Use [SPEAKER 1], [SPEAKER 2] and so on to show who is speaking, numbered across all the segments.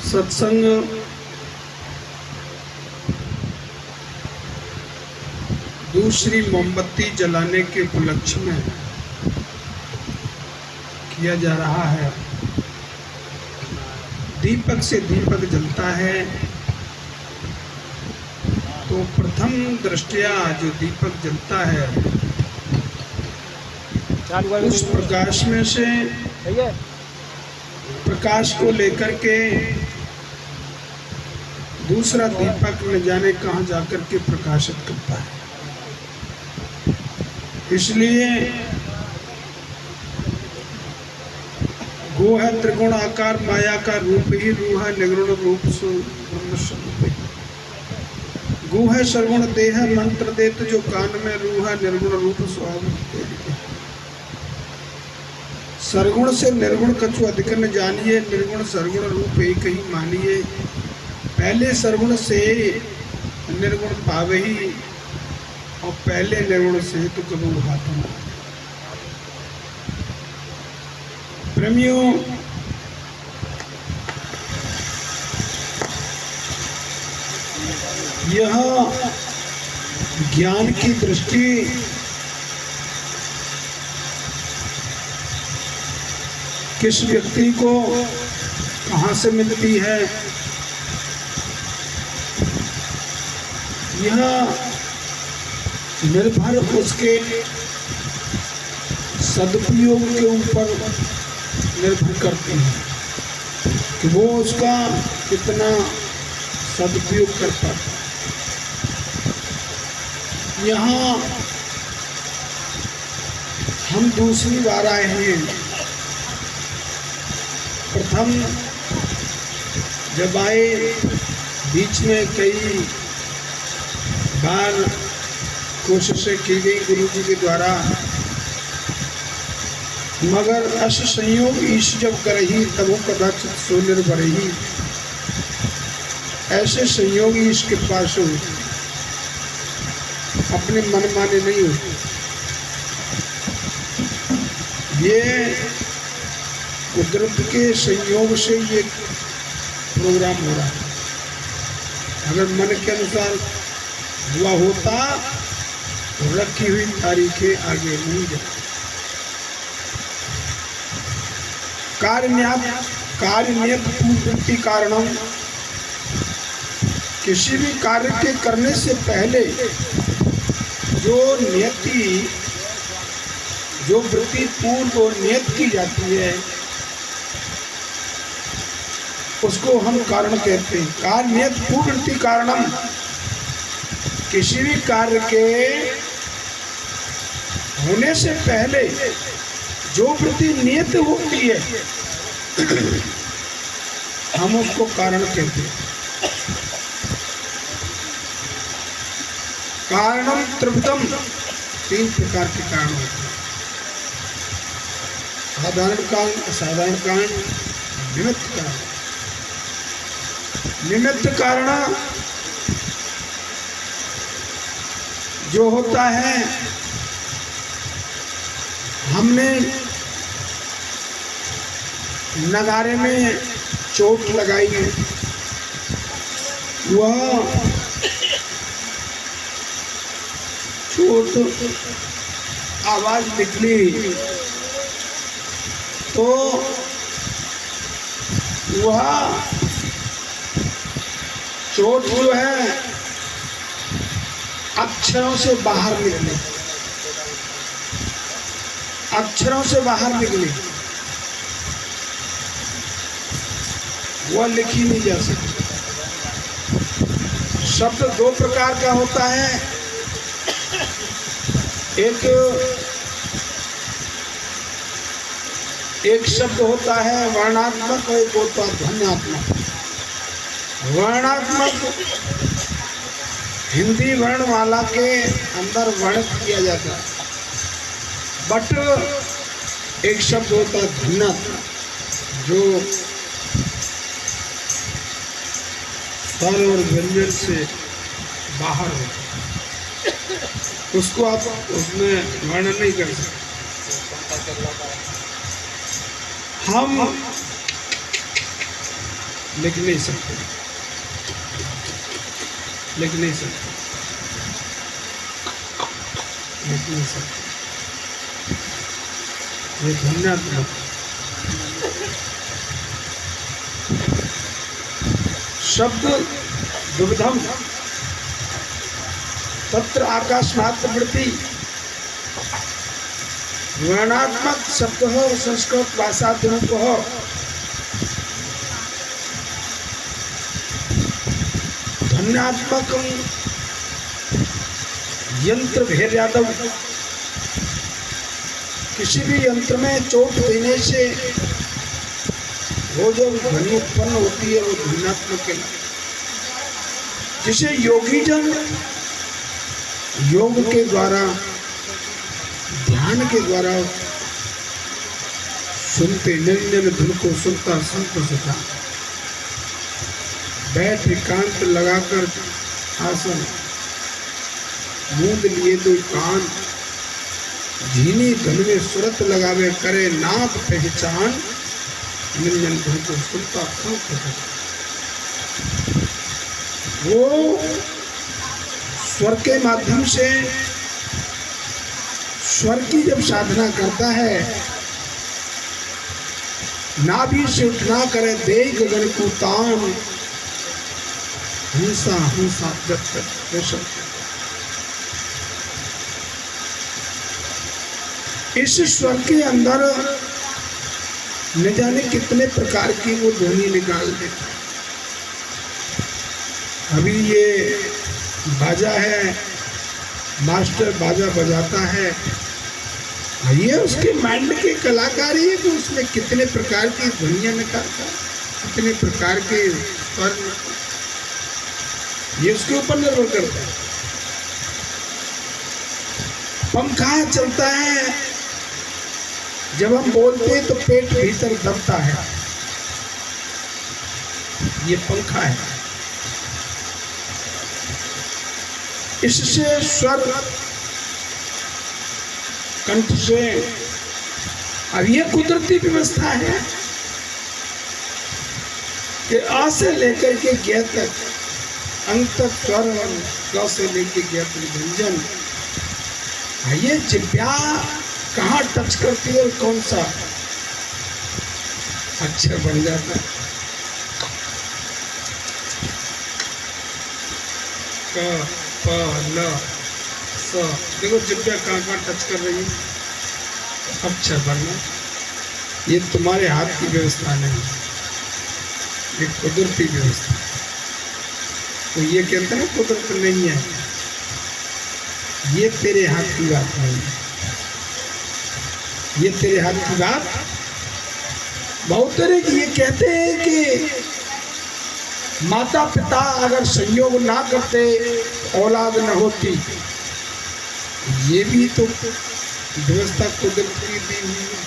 [SPEAKER 1] सत्संग दूसरी मोमबत्ती जलाने के उपलक्ष्य में किया जा रहा है। दीपक से दीपक जलता है तो प्रथम दृष्टया जो दीपक जलता है उस प्रकाश में से प्रकाश को लेकर के दूसरा दीपक न जाने कहाँ जाकर के प्रकाशित करता है। इसलिए गो है त्रिगुण आकार माया का रूप ही रूह है निर्गुण रूप सो ब्रह्म स्वरूप। गो है सर्वगुण देह मंत्र देत जो कान में रूह है निर्गुण रूप स्वाभाविक। सरगुण से निर्गुण कछु अधिक न जानिए निर्गुण सरगुण रूप एक ही मानिए। पहले सरगुण से निर्गुण पावे ही और पहले निर्गुण से तो कबू हाथ न। प्रेमियों, यह ज्ञान की दृष्टि किस व्यक्ति को कहाँ से मिलती है, यह निर्भर उसके सदुपयोग के ऊपर निर्भर करते हैं कि वो उसका कितना सदुपयोग कर पाता है। यहाँ हम दूसरी बार आए हैं। प्रथम जब आए बीच में कई बार कोशिशें की गई गुरु जी के द्वारा, मगर अस संयोग ईश जब करही तब कदाचित सो निर्भरही। ऐसे संयोग ईश के पास हो अपने मन माने नहीं हो। ये कुदरत के संयोग से ये प्रोग्राम हो रहा है। अगर मन के अनुसार हुआ होता तो रखी हुई तारीखें आगे नहीं जाती। कार्य नियत पूर्ववृत्ति कारणम, किसी भी कार्य के करने से पहले जो नियति जो वृत्ति पूर्व नियत की जाती है उसको हम कारण कहते हैं। कार्य नियत पूर्ववृत्ति कारणम, किसी भी कार्य के होने से पहले जो वृत्ति नियत होती है हम उसको कारण कहते हैं। कारणम त्रिविधम, तीन प्रकार के कारण होते हैं। साधारण कारण, असाधारण कारण, निमित्त कारण। निमित्त कारण जो होता है, हमने नगारे में चोट लगाई है, वह चोट आवाज निकली तो वह चोट जो है अक्षरों से बाहर निकली, अक्षरों से बाहर निकली, वह लिखी नहीं जा सकती। शब्द दो प्रकार का होता है, एक शब्द होता है वर्णात्मक और एक होता है ध्वन्यात्मक। वर्णात्मक हिंदी वर्णमाला के अंदर वर्णित किया जाता है, बट एक शब्द होता है ध्वन्यात्मक जो स्वर और व्यंजन से बाहर होता है, उसको आप उसमें वर्णन नहीं कर सकते। हम लिख नहीं सकते, लिख नहीं सकते, लिख नहीं सकते। ये ध्वन्यात्मक शब्द दुविधम तत्र आकाशमात्र वृत्ति वर्णात्मक शब्द हो संस्कृत भाषाद्रूप हो। ध्वन्यात्मक यंत्र भेद यादव, किसी भी यंत्र में चोट देने से वो जो ध्वनि उत्पन्न होती है वो ध्वन्यात्मक है, जिसे योगी जन योग के द्वारा ध्यान के द्वारा सुनते, निरंजन धुन को सुनता संत सुखा। बैठ एकांत लगाकर आसन, मूंद लिए दो कान, झीनी धन में सुरत लगावे करे नाप पहचान, निरंजन धुन को सुनता संत सुखा। वो स्वर के माध्यम से स्वर की जब साधना करता है, नाभि से उठना करे देख गगन को तान, हंसा हंसा जब तक इस स्वर के अंदर न जाने कितने प्रकार की वो ध्वनि निकाल देता है। अभी ये बाजा है, मास्टर बाजा बजाता है, ये उसके माइंड के कलाकार ही है, तो उसमें कितने प्रकार की ध्वनियाँ निकालता है, कितने प्रकार के स्वर, ये उसके ऊपर निर्भर करता है। पंखा चलता है, जब हम बोलते हैं तो पेट भीतर दबता है, ये पंखा है। इससे स्वर कंठ से, अब ये कुदरती व्यवस्था है कि आ से लेकर के ग तक, अंत तक स्वर, और ग से लेकर ग तक व्यंजन, ये जिब्या कहाँ टच करती है और कौन सा अक्षर बन जाता है। क प ल स, देखो जिब्या कहाँ कहाँ टच कर रही है, अक्षर बनना। ये तुम्हारे हाथ की व्यवस्था नहीं, ये कुदरती व्यवस्था। तो ये कहते हैं कुदरत नहीं है, ये तेरे हाथ की बात नहीं है, ये तेरे हाथ की बात। बहुत तरह की ये कहते हैं कि माता पिता अगर संयोग ना करते औलाद न होती, ये भी तो व्यवस्था कुदरत की दी हुई है।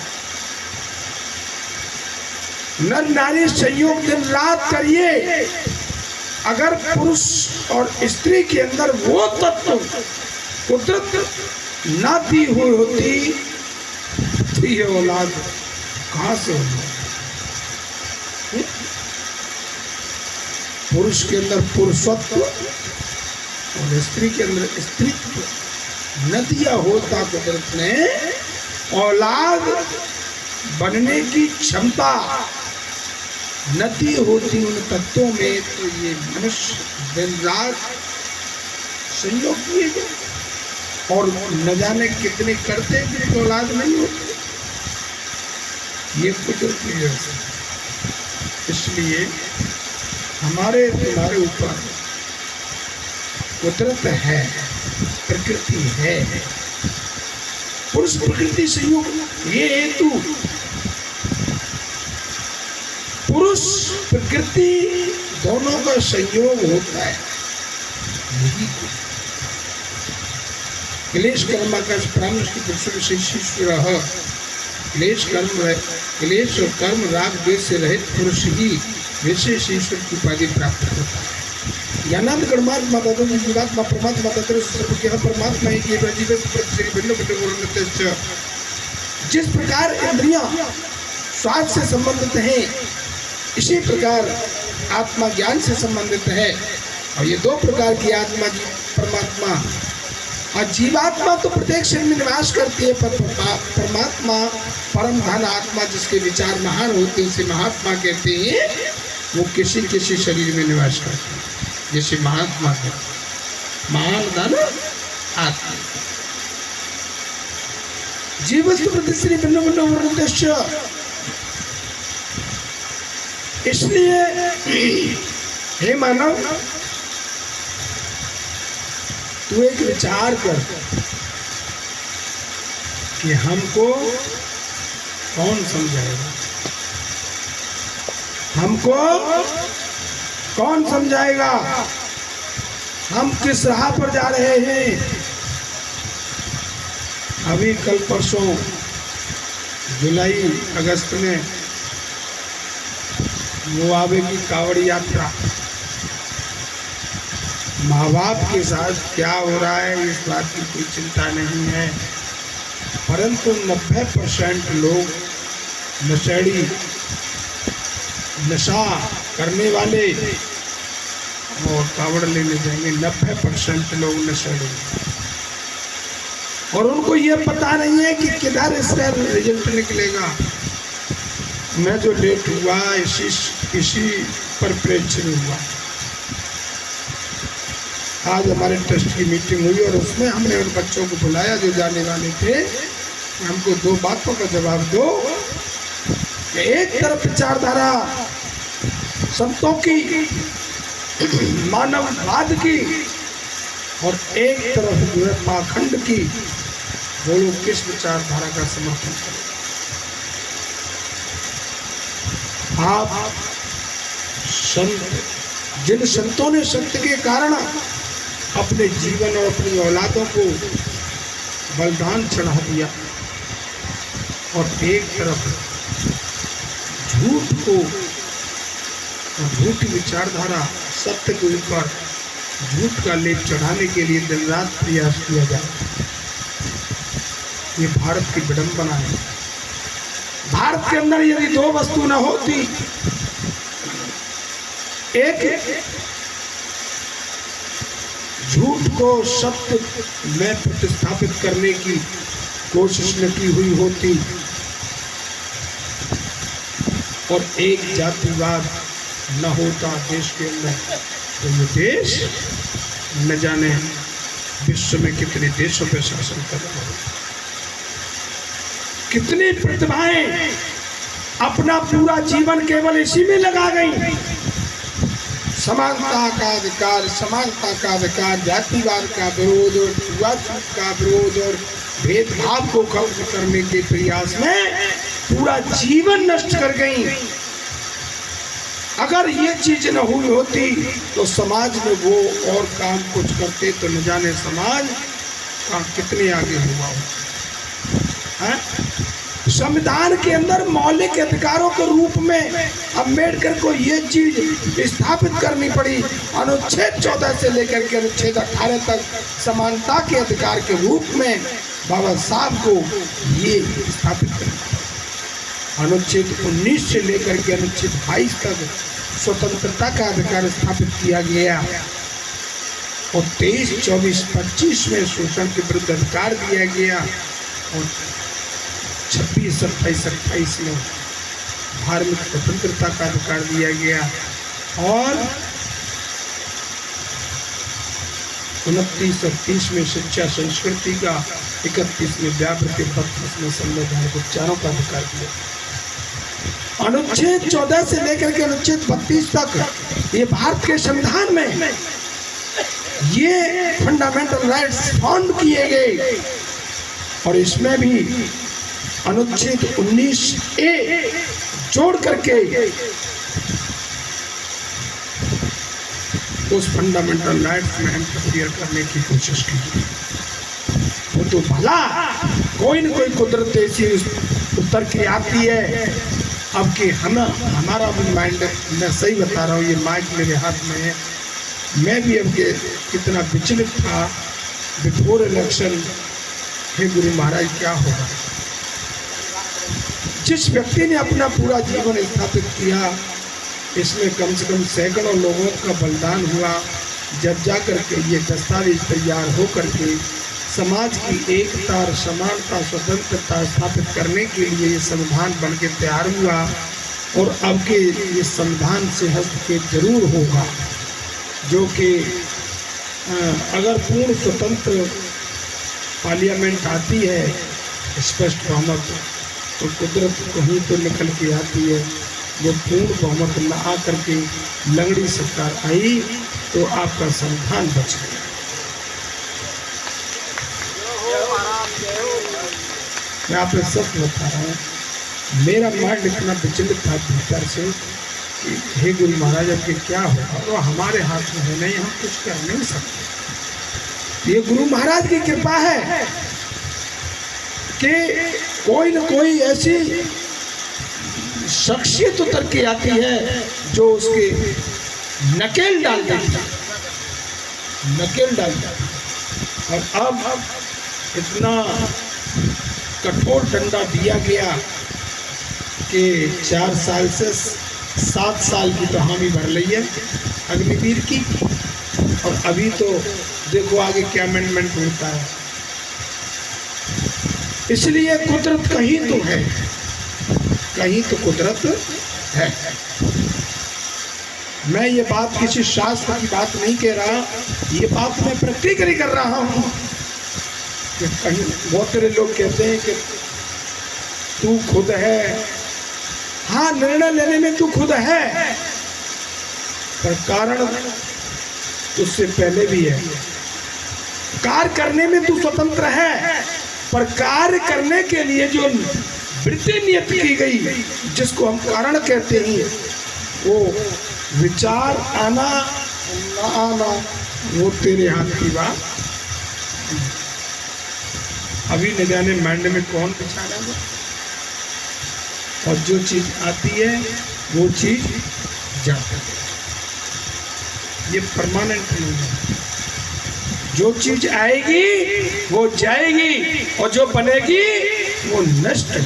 [SPEAKER 1] नर नारी संयोग दिन रात करिए, अगर पुरुष और स्त्री के अंदर वो तत्व कुदरत ना दी हुई होती तो ये औलाद कहाँ से होगी। पुरुष के अंदर पुरुषत्व और स्त्री के अंदर स्त्रीत्व न दिया होता कुदरत ने, औलाद बनने की क्षमता न दी होती उन तत्वों में, तो ये मनुष्य दिन रात संयोग किए गए और न जाने कितने करते जिनकी औलाद नहीं होती। ये कुदरत की व्यवस्था। इसलिए हमारे तुम्हारे ऊपर कुदरत है, प्रकृति है, पुरुष प्रकृति संयोग, ये हेतु पुरुष प्रकृति दोनों का संयोग होता है। यही क्लेश कर्माकाश प्राणश की पुरुष विशेषीश्वर, क्लेश क्लेश और कर्म राग द्वेष से रहित पुरुष ही विशेष ईश्वर की उपाधि प्राप्त होता है। ज्ञानांत गणमात्मा जीवात्मा परमात्मा परमात्मा ही जिस प्रकार इंद्रियां स्वाद से संबंधित हैं, इसी प्रकार आत्मा ज्ञान से संबंधित है। और ये दो प्रकार की आत्मा, परमात्मा और जीवात्मा तो प्रत्येक शरीर में निवास करती है, पर परमात्मा परम धन आत्मा जिसके विचार महान होते हैं उसे महात्मा कहते हैं। वो किसी किसी शरीर में निवास करते हैं, जैसे महात्मा है महान धन आत्मा। जीवस्तु प्रतिश्री भिन्न भिन्न उद्देश्य। इसलिए हे मानव, तू एक विचार कर कि हमको कौन समझाएगा, हमको कौन समझाएगा, हम किस राह पर जा रहे हैं। अभी कल परसों जुलाई अगस्त में मुआवे की कावड़ यात्रा, माँ बाप के साथ क्या हो रहा है इस बात की कोई चिंता नहीं है, परंतु 90% लोग नशेड़ी, नशा करने वाले और कावड़ लेने जाएंगे। 90% लोग नशेड़ी, और उनको ये पता नहीं है कि किधर इसका रिजल्ट निकलेगा। मैं जो लेट हुआ इसी पर प्रेक्षण हुआ। आज हमारे ट्रस्ट की मीटिंग हुई और उसमें हमने उन बच्चों को बुलाया जो जाने वाले थे। हमको दो बातों का जवाब दो कि एक तरफ विचारधारा संतों की, मानववाद की, और एक तरफ जो है पाखंड की, वो लोग किस विचारधारा का समर्थन करें। आप संत, जिन संतों ने सत्य के कारण अपने जीवन और अपनी औलादों को बलिदान चढ़ा दिया, और एक तरफ झूठ को और झूठी विचारधारा सत्य के ऊपर झूठ का लेप चढ़ाने के लिए दिन रात प्रयास किया जाए, ये भारत की विडंबना है। भारत के अंदर यदि दो वस्तु न होती, एक झूठ को सत्य में प्रतिस्थापित करने की कोशिश न की हुई होती, और एक जातिवाद न होता देश के अंदर, तो ये देश न जाने विश्व में कितने देशों पर शासन कर रहा है। कितनी प्रतिभाएं अपना पूरा जीवन केवल इसी में लगा गई। समानता का अधिकार, समानता का अधिकार, जातिवाद का विरोध और छुआछूत का विरोध और भेदभाव को खत्म करने के प्रयास में पूरा जीवन नष्ट कर गई। अगर ये चीज न हुई होती तो समाज में वो और काम कुछ करते तो न जाने समाज का कितने आगे हुआ हो। संविधान के अंदर मौलिक अधिकारों के रूप में अम्बेडकर को ये चीज स्थापित करनी पड़ी। अनुच्छेद 14 से लेकर के अनुच्छेद 18 तक समानता के अधिकार के रूप में बाबा साहब को ये स्थापित करना। अनुच्छेद 19 से लेकर के अनुच्छेद 22 तक स्वतंत्रता का अधिकार स्थापित किया गया, और 23, 24, 25 में शोषण के विरुद्ध अधिकार दिया गया, और 26, 27, 28 में धार्मिक स्वतंत्रता का अधिकार दिया गया, और 29 और 30 में शिक्षा संस्कृति का, 31 में व्यावृत्ति, 32 में संवैधानिक उपचारों का अधिकार दिया। अनुच्छेद 14 से लेकर के अनुच्छेद 32 तक ये भारत के संविधान में ये फंडामेंटल राइट्स फाउंड किए गए, और इसमें भी अनुच्छेद 19A जोड़ करके उस फंडामेंटल राइट्स में इंटरफियर करने की कोशिश की। वो तो भला कोई न कोई कुदरत ऐसी उत्तर की आती है। अब कि हमारा भी माइंड, मैं सही बता रहा हूँ, ये माइक मेरे हाथ में है, मैं भी अब के कितना विचलित था बिफोर इलेक्शन। हे गुरु महाराज क्या होगा, जिस व्यक्ति ने अपना पूरा जीवन स्थापित किया, इसमें कम से कम सैकड़ों लोगों का बलिदान हुआ, जब जा कर के ये दस्तावेज तैयार हो करके समाज की एकता और समानता स्वतंत्रता स्थापित करने के लिए ये संविधान बन के तैयार हुआ। और अब के ये संविधान से हस्तक्षेप जरूर होगा, जो कि अगर पूर्ण स्वतंत्र पार्लियामेंट आती है स्पष्ट बहुमत, तो कुदरत कहीं तो निकल के आती है। वो पूर्ण बहुमत न आकर के लंगड़ी सरकार आई तो आपका संविधान बच गया। मैं आपको सच बता रहा हूँ, मेरा माइंड इतना विचलित था भीतर से कि हे गुरु महाराज अब क्या होगा, वो हमारे हाथ में है नहीं, हम कुछ कर नहीं सकते। ये गुरु महाराज की कृपा है कि कोई न कोई ऐसी शख्सियत उतर के आती है जो उसके नकेल डाल देती है, नकेल डाल देती। और अब इतना कठोर डंडा दिया गया कि 4 साल से 7 साल की तो हामी भर ली है अग्निवीर की, और अभी तो देखो आगे क्या अमेंडमेंट होता है। इसलिए कुदरत कहीं तो है, कहीं तो कुदरत है। मैं ये बात किसी शास्त्र की बात नहीं कह रहा, ये बात मैं प्रैक्टिकली कर रहा हूँ कि कहीं बहुत सारे लोग कहते हैं कि तू खुद है। हाँ, निर्णय लेने में तू खुद है, पर कारण उससे पहले भी है। कार्य करने में तू स्वतंत्र है, पर कार्य करने के लिए जो वृत्ति नियत की गई, जिसको हम कारण कहते हैं, वो विचार आना ना आना वो तेरे हाथ की बात। अभी न जाने माइंड में कौन विचार है, और जो चीज आती है वो चीज जाती है। ये परमानेंट नहीं है। जो चीज आएगी वो जाएगी, और जो बनेगी वो नष्ट है।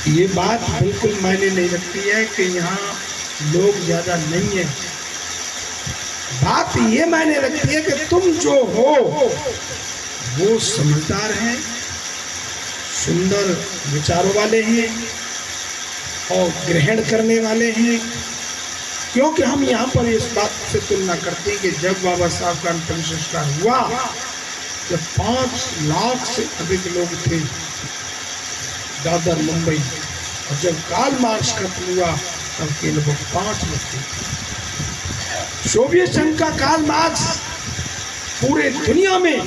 [SPEAKER 1] ये बात बिल्कुल मायने नहीं रखती है कि यहाँ लोग ज्यादा नहीं है। बात ये मायने रखती है कि तुम जो हो वो समझदार हैं, सुंदर विचारों वाले हैं और ग्रहण करने वाले हैं। क्योंकि हम यहाँ पर इस बात से तुलना करते हैं कि जब बाबा साहब का अंतिम संस्कार हुआ, जब 5 लाख से अधिक लोग थे दादर मुंबई, और जब काल मार्च खत्म हुआ तब के लोग 5 लोग थे। सोवियत संघ का काल मार्क्स पूरे दुनिया में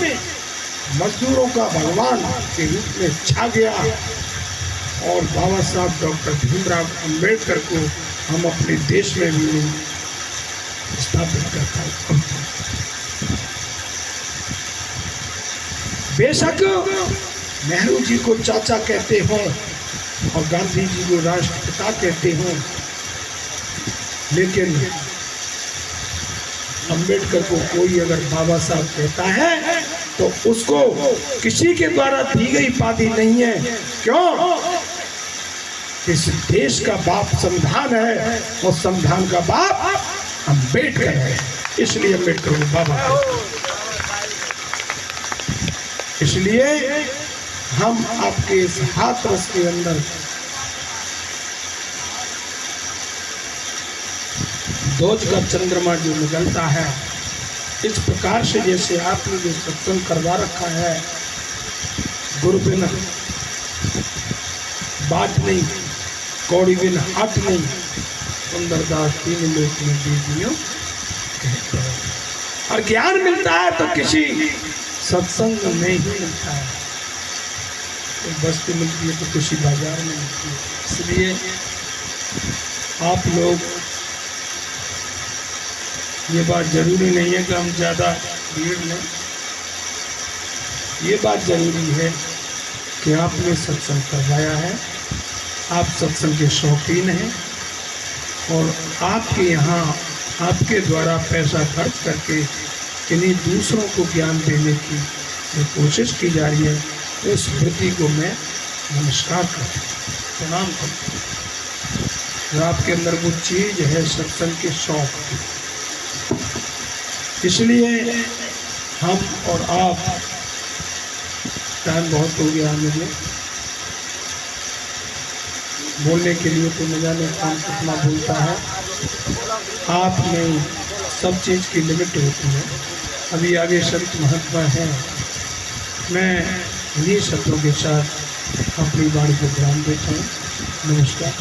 [SPEAKER 1] मजदूरों का भगवान के रूप में छा गया, और बाबा साहब डॉक्टर भीमराव अंबेडकर को हम अपने देश में भी स्थापित करता है। बेशक नेहरू जी को चाचा कहते हों और गांधी जी को राष्ट्रपिता कहते हों, लेकिन अंबेडकर को कोई अगर बाबा साहब कहता है तो उसको किसी के द्वारा दी गई उपाधि नहीं है। क्यों? इस देश का बाप संविधान है, और संविधान का बाप अंबेडकर है, इसलिए अंबेडकर को बाबा कहते हैं। इसलिए हम आपके इस हाथरस के अंदर ध्वज का चंद्रमा जो निकलता है, इस प्रकार से जैसे आपने जो सत्संग करवा रखा है, गुरु बिन बात नहीं, कौड़ी बिन हाथ नहीं, सुंदरदास तीन लोक में दीदियों कहते हैं। और ज्ञान मिलता है तो किसी सत्संग में ही मिलता है, तो बस्ती मिलती है तो किसी बाजार में मिलती है। इसलिए आप लोग, ये बात जरूरी नहीं है कि हम ज़्यादा भीड़ लें, ये बात जरूरी है कि आपने सत्संग करवाया है, आप सत्संग के शौकीन हैं, और आपके यहाँ आपके द्वारा पैसा खर्च करके किन्हीं दूसरों को ज्ञान देने की जो कोशिश की जा रही है, उस वृत्ति को मैं नमस्कार करता हूँ, प्रणाम करता हूँ। और आपके अंदर वो चीज़ है सत्संग के शौक की, इसलिए हम और आप, टाइम बहुत हो गया मुझे बोलने के लिए, तो न जाने कौन कितना बोलता है। आप में सब चीज़ की लिमिट होती है। अभी आगे संत महात्मा है, मैं इन्हीं शब्दों के साथ अपनी वाणी को ध्यान देता हूँ। नमस्कार।